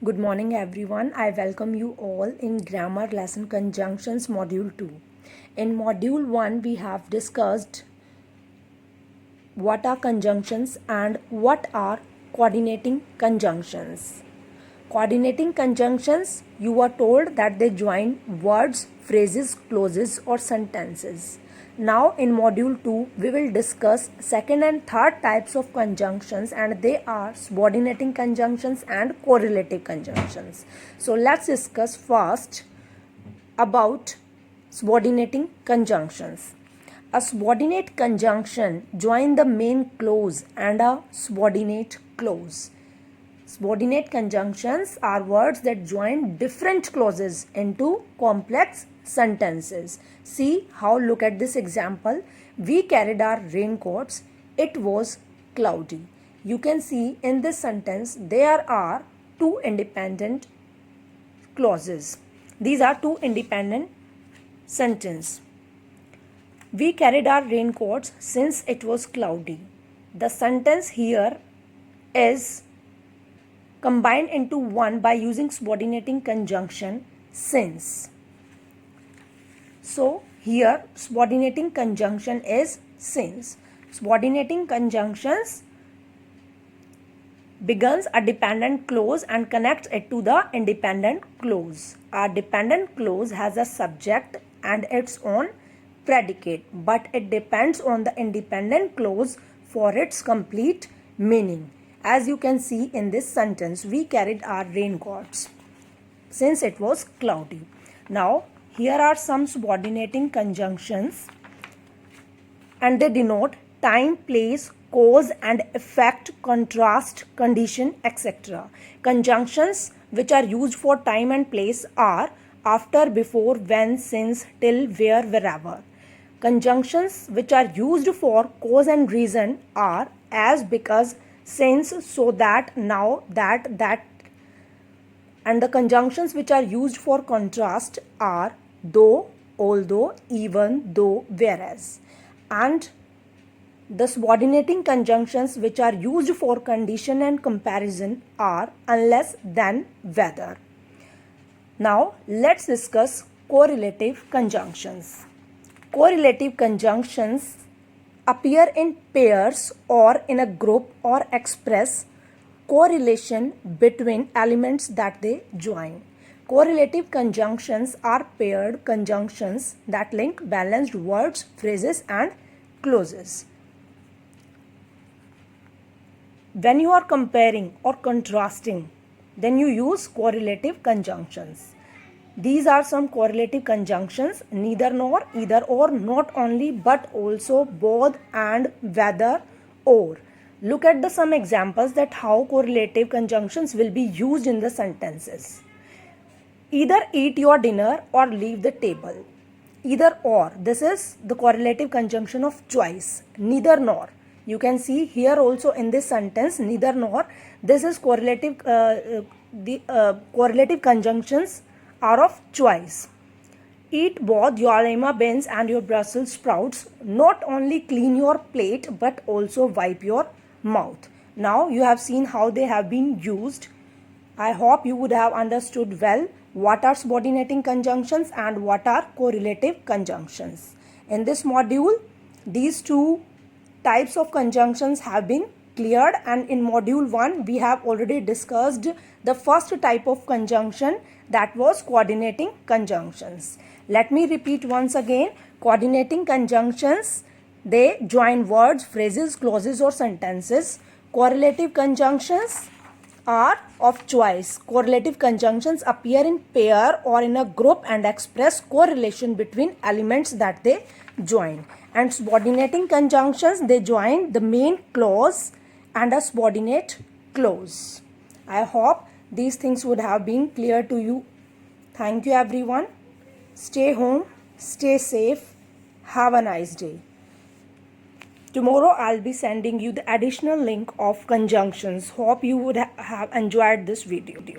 Good morning everyone. I welcome you all in grammar lesson conjunctions module 2. In module 1 we have discussed what are conjunctions and what are coordinating conjunctions. Coordinating conjunctions, you are told that they join words, phrases, clauses or sentences. Now in module 2 we will discuss second and third types of conjunctions, and they are subordinating conjunctions and correlative conjunctions. So let's discuss first about subordinating conjunctions. A subordinate conjunction joins the main clause and a subordinate clause. Subordinate conjunctions are words that join different clauses into complex sentences. See how, look at this example. We carried our raincoats. It was cloudy. You can see in this sentence there are two independent clauses. These are two independent sentences. We carried our raincoats since it was cloudy. The sentence here is combined into one by using subordinating conjunction since. So here subordinating conjunction is since. Subordinating conjunctions begins a dependent clause and connects it to the independent clause. A dependent clause has a subject and its own predicate, but it depends on the independent clause for its complete meaning. As you can see in this sentence, we carried our raincoats since it was cloudy. Now here are some subordinating conjunctions, and they denote time, place, cause and effect, contrast, condition, etc. Conjunctions which are used for time and place are after, before, when, since, till, where, wherever. Conjunctions which are used for cause and reason are as, because, since, so that, now, that. And the conjunctions which are used for contrast are though, although, even, though, whereas. And the subordinating conjunctions which are used for condition and comparison are unless, then, whether. Now let's discuss correlative conjunctions. Correlative conjunctions appear in pairs or in a group or express correlation between elements that they join. Correlative conjunctions are paired conjunctions that link balanced words, phrases and clauses. When you are comparing or contrasting, then you use correlative conjunctions. These are some correlative conjunctions: neither nor, either or, not only but also, both and, whether, or. Look at the some examples that how correlative conjunctions will be used in the sentences. Either eat your dinner or leave the table. Either or, this is the correlative conjunction of choice. Neither nor, you can see here also in this sentence, neither nor, this is correlative. Correlative conjunctions are of choice. Eat both your lima beans and your Brussels sprouts. Not only clean your plate but also wipe your mouth. Now you have seen how they have been used. I hope you would have understood well what are subordinating conjunctions and what are correlative conjunctions. In this module, these two types of conjunctions have been cleared, and in module 1 we have already discussed the first type of conjunction, that was coordinating conjunctions. Let me repeat once again. Coordinating conjunctions, they join words, phrases, clauses or sentences. Correlative conjunctions are of choice. Correlative conjunctions appear in pair or in a group and express correlation between elements that they join. And subordinating conjunctions, they join the main clause and a subordinate clause. I hope these things would have been clear to you. Thank you everyone. Stay home, stay safe, have a nice day. Tomorrow I'll be sending you the additional link of conjunctions. Hope you would have enjoyed this video.